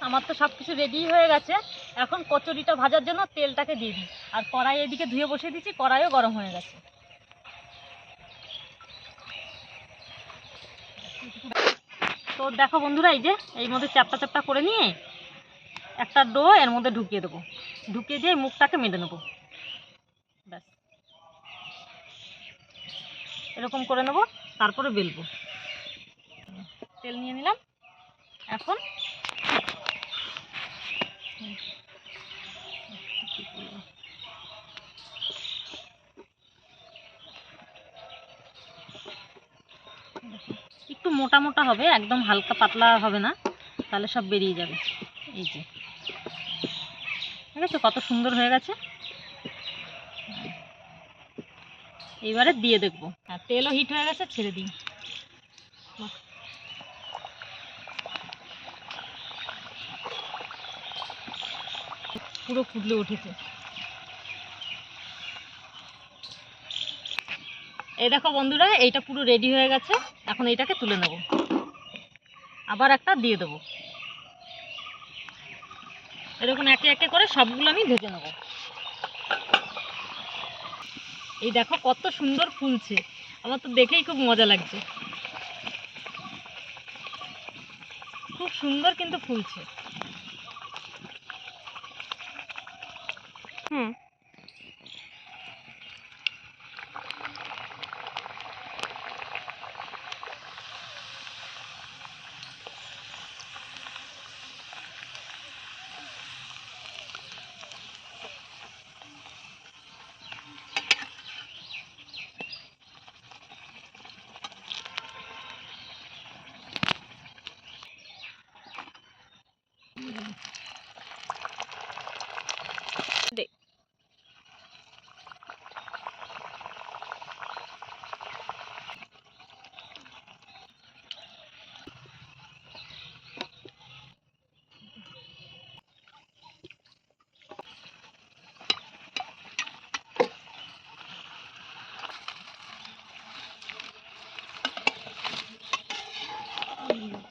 আমার তো সব কিছু রেডি হয়ে গেছে। এখন কচুরিটা ভাজার জন্য তেলটাকে দিয়ে দিই। আর কড়াই এদিকে ধুয়ে বসিয়ে দিচ্ছি, কড়াইও গরম হয়ে গেছে। তো দেখো বন্ধুরা, এই যে এর মধ্যে চ্যাপটা চ্যাপটা করে নিয়ে একটা ডো এর মধ্যে ঢুকিয়ে দেবো, ঢুকিয়ে দিয়ে মুখটাকে মেলে নেবো। ব্যাস এরকম করে নেবো, তারপরে বেলবো। তেল নিয়ে নিলাম। এখন একটু মোটা মোটা হবে, একদম হালকা পাতলা হবে না, তাহলে সব বেরিয়ে যাবে। এই যে ঠিক আছে, কত সুন্দর হয়ে গেছে। এবারে দিয়ে দেখবো। হ্যাঁ, তেলও হিট হয়ে গেছে, ছেড়ে দিই। পুরো ফুটলে উঠেছে। এই দেখো বন্ধুরা, এইটা পুরো রেডি হয়ে গেছে। এখন এইটাকে তুলে নেব, আবার একটা দিয়ে দেবো। এরকম একে একে করে সবগুলো আমি ভেজে নেব। এই দেখো কত সুন্দর ফুলছে, আমার তো দেখেই খুব মজা লাগছে। খুব সুন্দর কিন্তু ফুলছে। হুম, দে।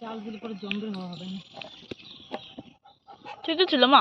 চাল দিলে পরে জমবে, হবে না। ঠিকই ছিল মা।